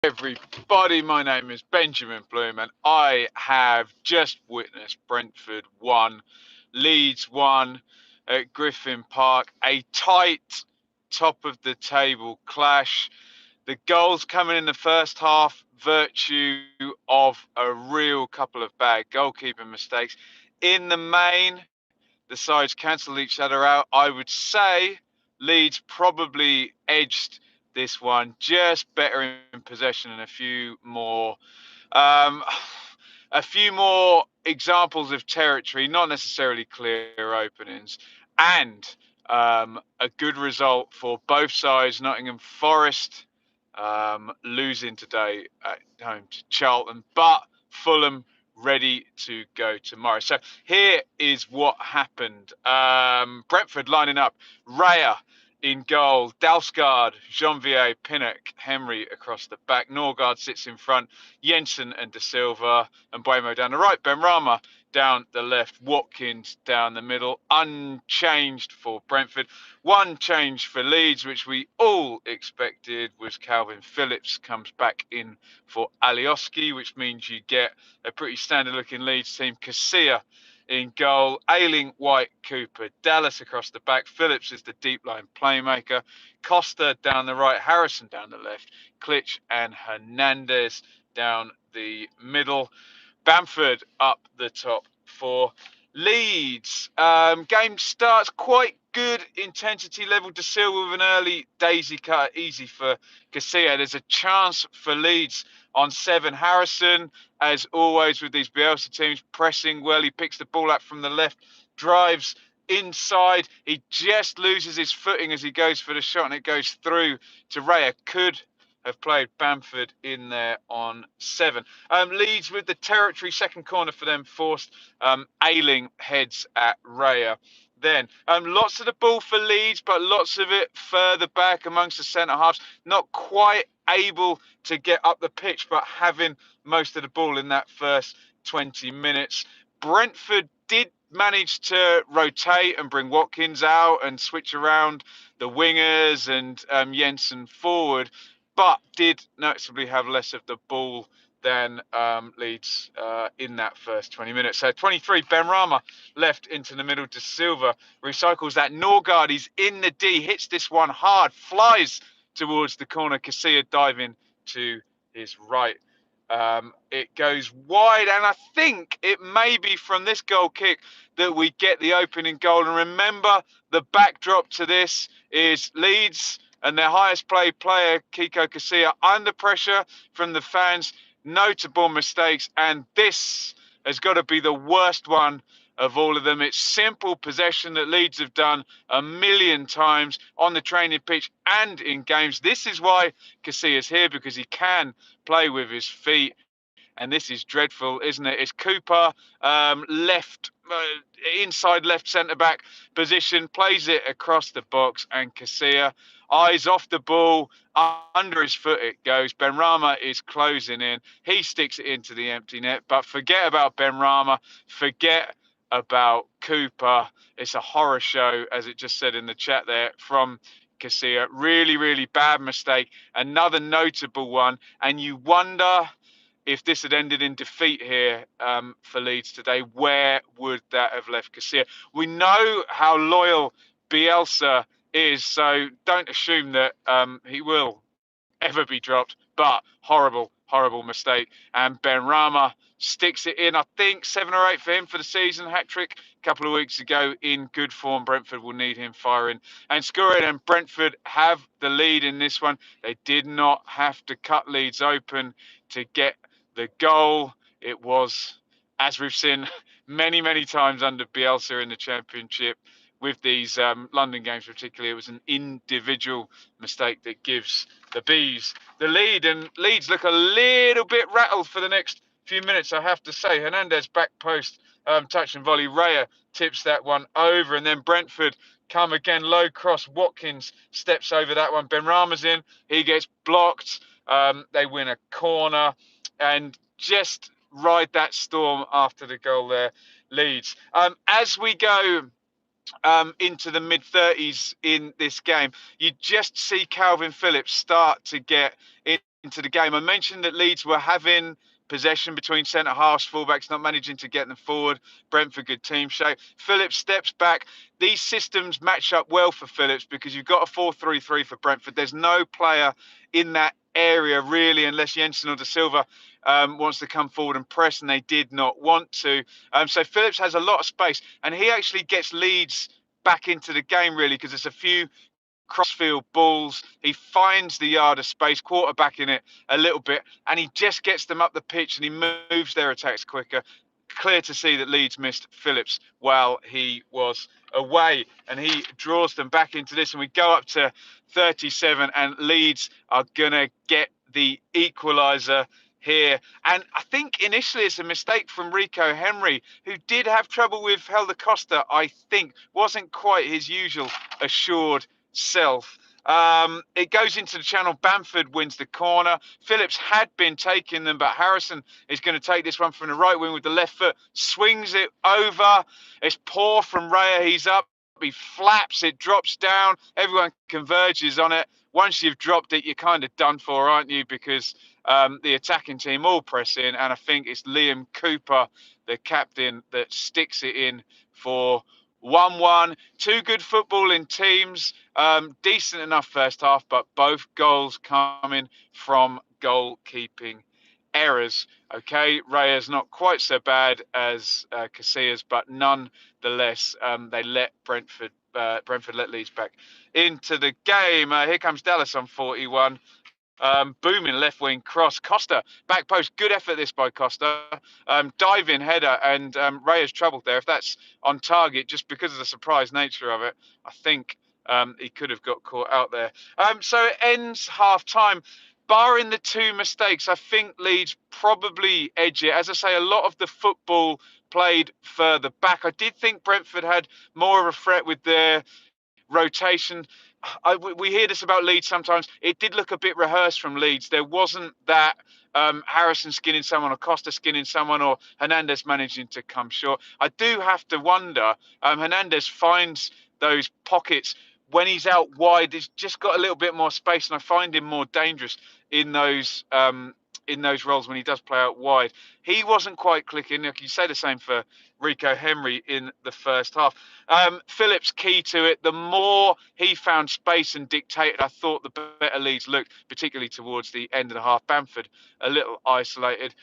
Everybody, my name is Benjamin Bloom, and I have just witnessed Brentford 1, Leeds 1 at Griffin Park. A tight top of the table clash. The goals coming in the first half, virtue of a real couple of bad goalkeeping mistakes. In the main, the sides cancelled each other out. I would say Leeds probably edged this one just better in possession and um, a few more examples of territory, not necessarily clear openings, and a good result for both sides. Nottingham Forest losing today at home to Charlton, but Fulham ready to go tomorrow. So here is what happened. Brentford lining up. Raya in goal. Dalsgaard, Janvier, Pinnock, Henry across the back. Norgard sits in front. Jensen and De Silva and Buemo down the right. Benrahma down the left. Watkins down the middle. Unchanged for Brentford. One change for Leeds, which we all expected, was Calvin Phillips comes back in for Alioski, which means you get a pretty standard looking Leeds team. Casilla in goal, Ayling, White, Cooper, Dallas across the back. Phillips is the deep line playmaker. Costa down the right, Harrison down the left, Klitsch and Hernandez down the middle. Bamford up the top for Leeds. Game starts quite good intensity level. De Silva with an early daisy cut, easy for Casilla. There's a chance for Leeds on 7. Harrison, as always with these Bielsa teams, pressing well. He picks the ball up from the left, drives inside. He just loses his footing as he goes for the shot, and it goes through to Raya. Could have played Bamford in there on 7. Leeds with the territory, second corner for them forced. Ayling heads at Raya. Then lots of the ball for Leeds, but lots of it further back amongst the centre halves. Not quite able to get up the pitch, but having most of the ball in that first 20 minutes. Brentford did manage to rotate and bring Watkins out and switch around the wingers and Jensen forward, but did noticeably have less of the ball than Leeds in that first 20 minutes. So 23, Benrahma left into the middle to Silva, recycles that. Norgard, he's in the D, hits this one hard, flies towards the corner. Casilla diving to his right. It goes wide, and I think it may be from this goal kick that we get the opening goal. And remember, the backdrop to this is Leeds and their highest paid player, Kiko Casilla, under pressure from the fans, notable mistakes, and this has got to be the worst one of all of them. It's simple possession that Leeds have done a million times on the training pitch and in games. This is why Casilla's here, because he can play with his feet. And this is dreadful, isn't it? It's Cooper, inside left centre back position, plays it across the box, and Casilla, eyes off the ball, under his foot it goes. Benrahma is closing in. He sticks it into the empty net. But forget about Benrahma. Forget about Cooper. It's a horror show, as it just said in the chat there, from Casilla. Really, really bad mistake. Another notable one. And you wonder, if this had ended in defeat here for Leeds today, where would that have left Casilla? We know how loyal Bielsa is, so don't assume that he will ever be dropped. But horrible mistake. And Benrahma sticks it in, I think, 7 or 8 for him for the season. Hat-trick a couple of weeks ago in good form. Brentford will need him firing and scoring. And Brentford have the lead in this one. They did not have to cut Leeds open to get the goal. It was, as we've seen many times under Bielsa in the Championship, with these London games particularly, it was an individual mistake that gives the Bees the lead. And Leeds look a little bit rattled for the next few minutes, I have to say. Hernandez back post, touch and volley. Raya tips that one over, and then Brentford come again, low cross. Watkins steps over that one. Benrahma's in, he gets blocked. They win a corner and just ride that storm after the goal there, Leeds. As we go into the mid-30s in this game, you just see Calvin Phillips start to get into the game. I mentioned that Leeds were having possession between centre halves, fullbacks, not managing to get them forward. Brentford, good team shape. Phillips steps back. These systems match up well for Phillips because you've got a 4-3-3 for Brentford. There's no player in that area really, unless Jensen or De Silva wants to come forward and press, and they did not want to. So Phillips has a lot of space, and he actually gets Leeds back into the game really because there's a few crossfield balls. He finds the yard of space, quarterbacking it a little bit, and he just gets them up the pitch and he moves their attacks quicker. Clear to see that Leeds missed Phillips while he was away, and he draws them back into this. And we go up to 37, and Leeds are going to get the equaliser here. And I think initially it's a mistake from Rico Henry, who did have trouble with Helder Costa, I think. Wasn't quite his usual assured self. It goes into the channel. Bamford wins the corner. Phillips had been taking them, but Harrison is going to take this one from the right wing with the left foot, swings it over. It's poor from Raya. He's up. He flaps. It drops down. Everyone converges on it. Once you've dropped it, you're kind of done for, aren't you? Because the attacking team all press in, and I think it's Liam Cooper, the captain, that sticks it in for 1-1. Two good footballing teams. Decent enough first half, but both goals coming from goalkeeping errors. Okay, Raya's not quite so bad as Casillas, but nonetheless, they let Brentford let Leeds back into the game. Here comes Dallas on 41. Booming left wing cross. Costa, back post. Good effort this by Costa. Diving header, and Raya's troubled there. If that's on target, just because of the surprise nature of it, I think he could have got caught out there. So it ends half time. Barring the two mistakes, I think Leeds probably edge it. As I say, a lot of the football played further back. I did think Brentford had more of a threat with their rotation. We hear this about Leeds sometimes. It did look a bit rehearsed from Leeds. There wasn't that Harrison skinning someone or Costa skinning someone or Hernandez managing to come short. I do have to wonder, Hernandez finds those pockets when he's out wide. He's just got a little bit more space, and I find him more dangerous in those roles when he does play out wide. He wasn't quite clicking. You can say the same for Rico Henry in the first half. Phillips key to it. The more he found space and dictated, I thought the better Leeds looked, particularly towards the end of the half. Bamford a little isolated.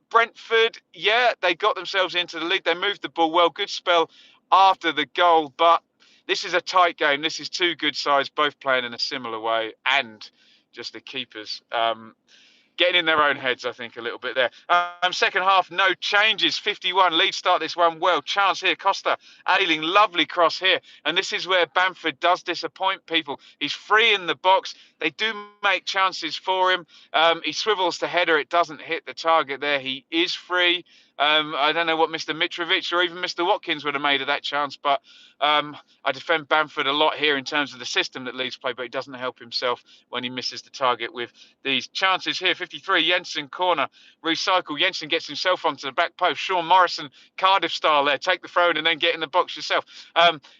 Brentford, yeah, they got themselves into the league. They moved the ball well. Good spell after the goal, but this is a tight game. This is two good sides, both playing in a similar way, and just the keepers getting in their own heads, I think, a little bit there. Second half, no changes. 51. Leeds start this one well. Chance here. Costa, Ayling, lovely cross here. And this is where Bamford does disappoint people. He's free in the box. They do make chances for him. He swivels the header. It doesn't hit the target there. He is free. I don't know what Mr. Mitrovic or even Mr. Watkins would have made of that chance, but I defend Bamford a lot here in terms of the system that Leeds play, but he doesn't help himself when he misses the target with these chances here. 53, Jensen corner, recycle. Jensen gets himself onto the back post. Sean Morrison, Cardiff style there. Take the throw in and then get in the box yourself.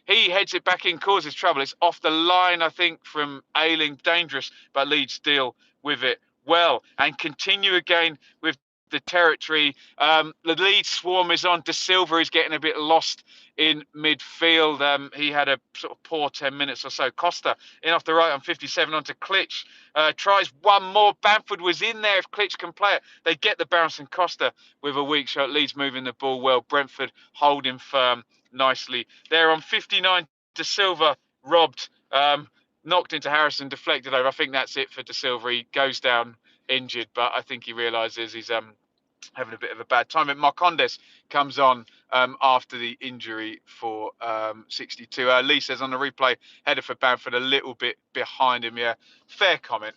He heads it back in, causes trouble. It's off the line, I think, from Ayling. Dangerous, but Leeds deal with it well and continue again with the territory. The lead swarm is on. De Silva is getting a bit lost in midfield. He had a sort of poor 10 minutes or so. Costa in off the right on 57 onto Klitsch. Tries one more. Bamford was in there. If Klitsch can play it, they get the bounce, and Costa with a weak shot. Leeds moving the ball well. Brentford holding firm nicely. They're on 59. De Silva robbed. Knocked into Harrison, deflected over. I think that's it for De Silva. He goes down injured, but I think he realises he's having a bit of a bad time. And Marcondes comes on after the injury for 62. Lee says on the replay, header for Bamford a little bit behind him. Yeah, fair comment.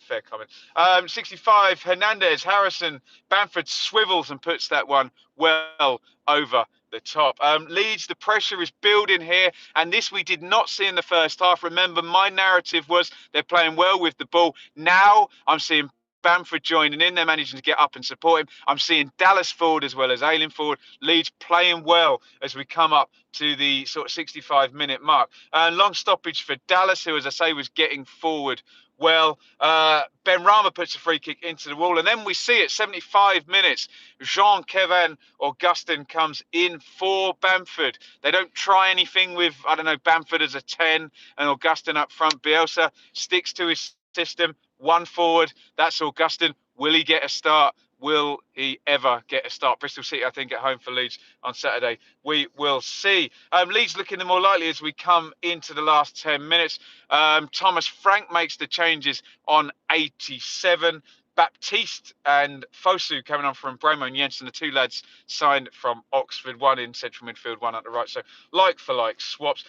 65, Hernandez, Harrison, Bamford swivels and puts that one well over the top. Leeds, the pressure is building here, and this we did not see in the first half. Remember, my narrative was they're playing well with the ball. Now I'm seeing Bamford joining in. They're managing to get up and support him. I'm seeing Dallas forward as well as Ayling forward. Leeds playing well as we come up to the sort of 65-minute mark. Long stoppage for Dallas, who, as I say, was getting forward well. Ben Rama puts a free kick into the wall. And then we see at 75 minutes, Jean-Kevin Augustin comes in for Bamford. They don't try anything with, I don't know, Bamford as a 10 and Augustin up front. Bielsa sticks to his system. One forward, that's Augustin. Will he get a start? Will he ever get a start? Bristol City, I think, at home for Leeds on Saturday. We will see. Leeds looking the more likely as we come into the last 10 minutes. Thomas Frank makes the changes on 87. Baptiste and Fosu coming on from Bremo and Jensen, the two lads signed from Oxford, one in central midfield, one at the right. So like for like swaps.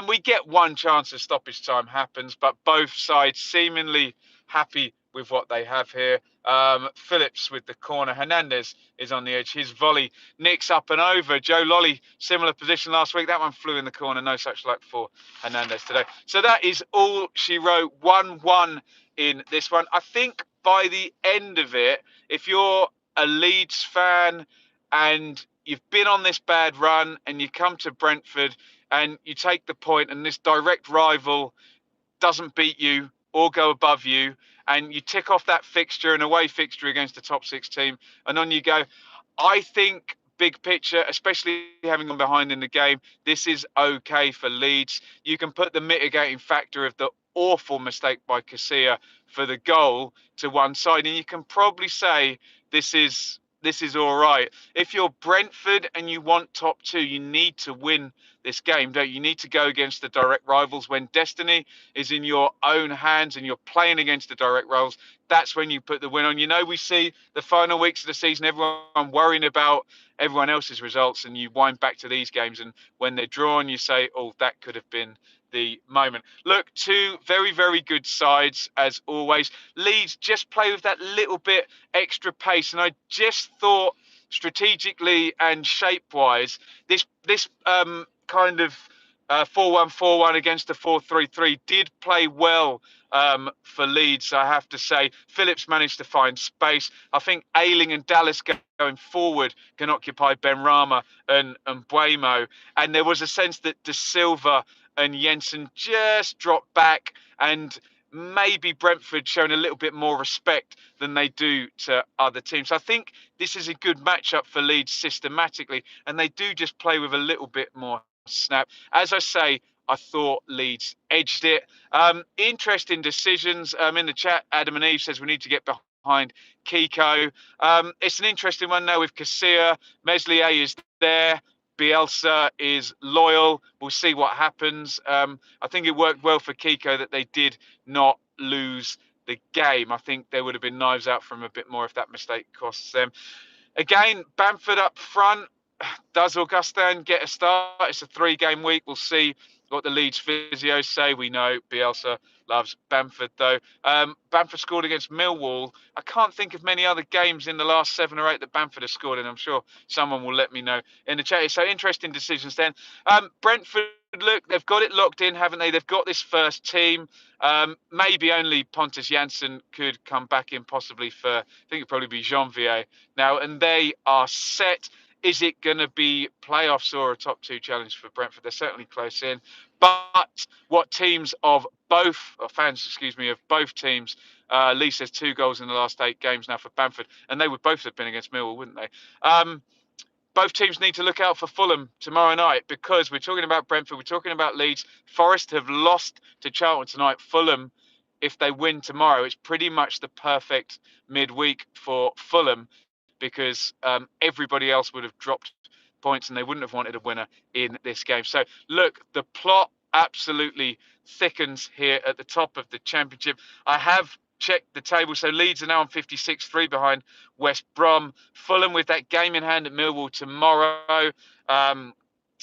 We get one chance of stoppage time happens, but both sides seemingly happy with what they have here. Phillips with the corner. Hernandez is on the edge. His volley nicks up and over. Joe Lolly, similar position last week. That one flew in the corner. No such luck for Hernandez today. So that is all she wrote. 1-1 in this one. I think by the end of it, if you're a Leeds fan and you've been on this bad run and you come to Brentford and you take the point and this direct rival doesn't beat you or go above you, and you tick off that fixture, an away fixture against a top six team, and on you go. I think big picture, especially having gone behind in the game, this is okay for Leeds. You can put the mitigating factor of the awful mistake by Casilla for the goal to one side, and you can probably say this is all right. If you're Brentford and you want top two, you need to win this game, don't you? You need to go against the direct rivals. When destiny is in your own hands and you're playing against the direct rivals, that's when you put the win on. You know, we see the final weeks of the season, everyone worrying about everyone else's results, and you wind back to these games, and when they're drawn, you say, oh, that could have been the moment. Look, two very, very good sides, as always. Leeds just play with that little bit extra pace, and I just thought strategically and shape-wise, this kind of 4-1-4-1 against the 4-3-3 did play well for Leeds, I have to say. Phillips managed to find space. I think Ayling and Dallas going forward can occupy Benrahma and Buemo. And there was a sense that De Silva and Jensen just dropped back, and maybe Brentford shown a little bit more respect than they do to other teams. I think this is a good matchup for Leeds systematically, and they do just play with a little bit more snap. As I say, I thought Leeds edged it. Interesting decisions in the chat. Adam and Eve says we need to get behind Kiko. It's an interesting one now with Casilla. Meslier is there. Bielsa is loyal. We'll see what happens. I think it worked well for Kiko that they did not lose the game. I think there would have been knives out from a bit more if that mistake costs them. Again, Bamford up front. Does Augustin get a start? It's a 3-game week. We'll see what the Leeds physios say. We know Bielsa loves Bamford, though. Bamford scored against Millwall. I can't think of many other games in the last 7 or 8 that Bamford has scored, and I'm sure someone will let me know in the chat. So interesting decisions then. Brentford, look, they've got it locked in, haven't they? They've got this first team. Maybe only Pontus Jansson could come back in, possibly for, I think it'd probably be Janvier now, and they are set. Is it going to be playoffs or a top 2 challenge for Brentford? They're certainly close in. But what teams of both, or fans, excuse me, of both teams, Lee says 2 goals in the last 8 games now for Bamford, and they would both have been against Millwall, wouldn't they? Both teams need to look out for Fulham tomorrow night, because we're talking about Brentford, we're talking about Leeds. Forest have lost to Charlton tonight. Fulham, if they win tomorrow, it's pretty much the perfect midweek for Fulham, because everybody else would have dropped points and they wouldn't have wanted a winner in this game. So look, the plot absolutely thickens here at the top of the championship. I have checked the table. So Leeds are now on 56, 3 behind West Brom. Fulham with that game in hand at Millwall tomorrow.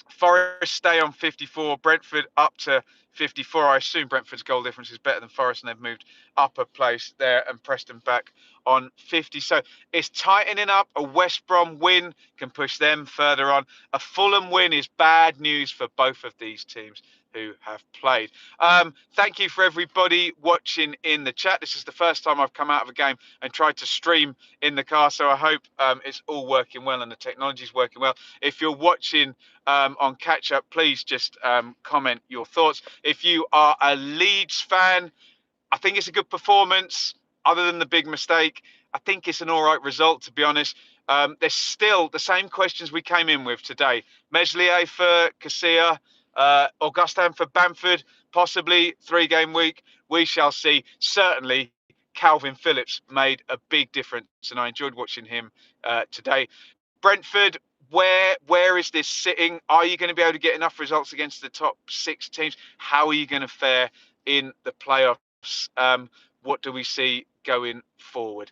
Forest stay on 54. Brentford up to 54. I assume Brentford's goal difference is better than Forest, and they've moved up a place there, and Preston back on 50. So it's tightening up. A West Brom win can push them further on. A Fulham win is bad news for both of these teams. who have played. Thank you for everybody watching in the chat. This is the first time I've come out of a game and tried to stream in the car, so I hope it's all working well and the technology's working well. If you're watching on catch up, please just comment your thoughts. If you are a Leeds fan, I think it's a good performance. Other than the big mistake, I think it's an all right result, to be honest. There's still the same questions we came in with today. Meslier for Casilla, Augustin for Bamford, possibly 3-game week. We shall see. Certainly, Calvin Phillips made a big difference, and I enjoyed watching him today. Brentford, where is this sitting? Are you going to be able to get enough results against the top 6 teams? How are you going to fare in the playoffs? What do we see going forward?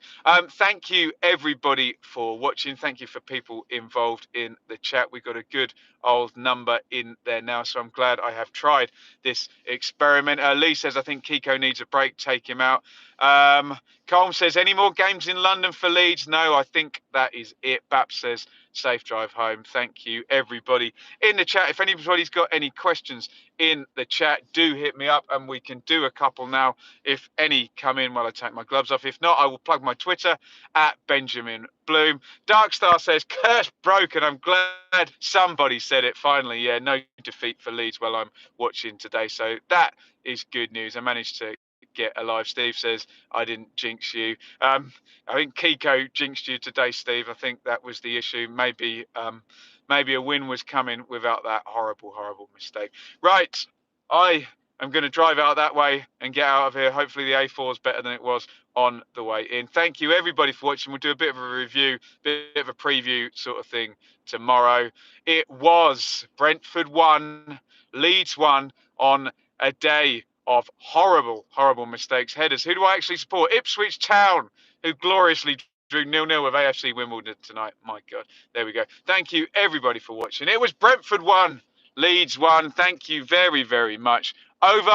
Thank you everybody for watching. Thank you for people involved in the chat. We've got a good old number in there now, so I'm glad I have tried this experiment. Lee says, I think Kiko needs a break, take him out. Colm says, any more games in London for Leeds? No, I think that is it. Bap says, safe drive home. Thank you everybody in the chat. If anybody's got any questions in the chat, do hit me up and we can do a couple now if any come in while I take my gloves off. If not, I will plug my Twitter at Benjamin Bloom. Darkstar says, curse broken. I'm glad somebody said it finally. Yeah, no defeat for Leeds while I'm watching today. So that is good news. I managed to get alive. Steve says, I didn't jinx you. I think Kiko jinxed you today, Steve. I think that was the issue. Maybe a win was coming without that horrible, horrible mistake. Right, I I'm going to drive out that way and get out of here. Hopefully the A4 is better than it was on the way in. Thank you everybody for watching. We'll do a bit of a review, bit of a preview sort of thing tomorrow. It was Brentford 1, Leeds 1 on a day of horrible, horrible mistakes. Headers. Who do I actually support? Ipswich Town, who gloriously drew 0-0 with AFC Wimbledon tonight. My God. There we go. Thank you everybody for watching. It was Brentford 1, Leeds 1. Thank you very, very much. Over.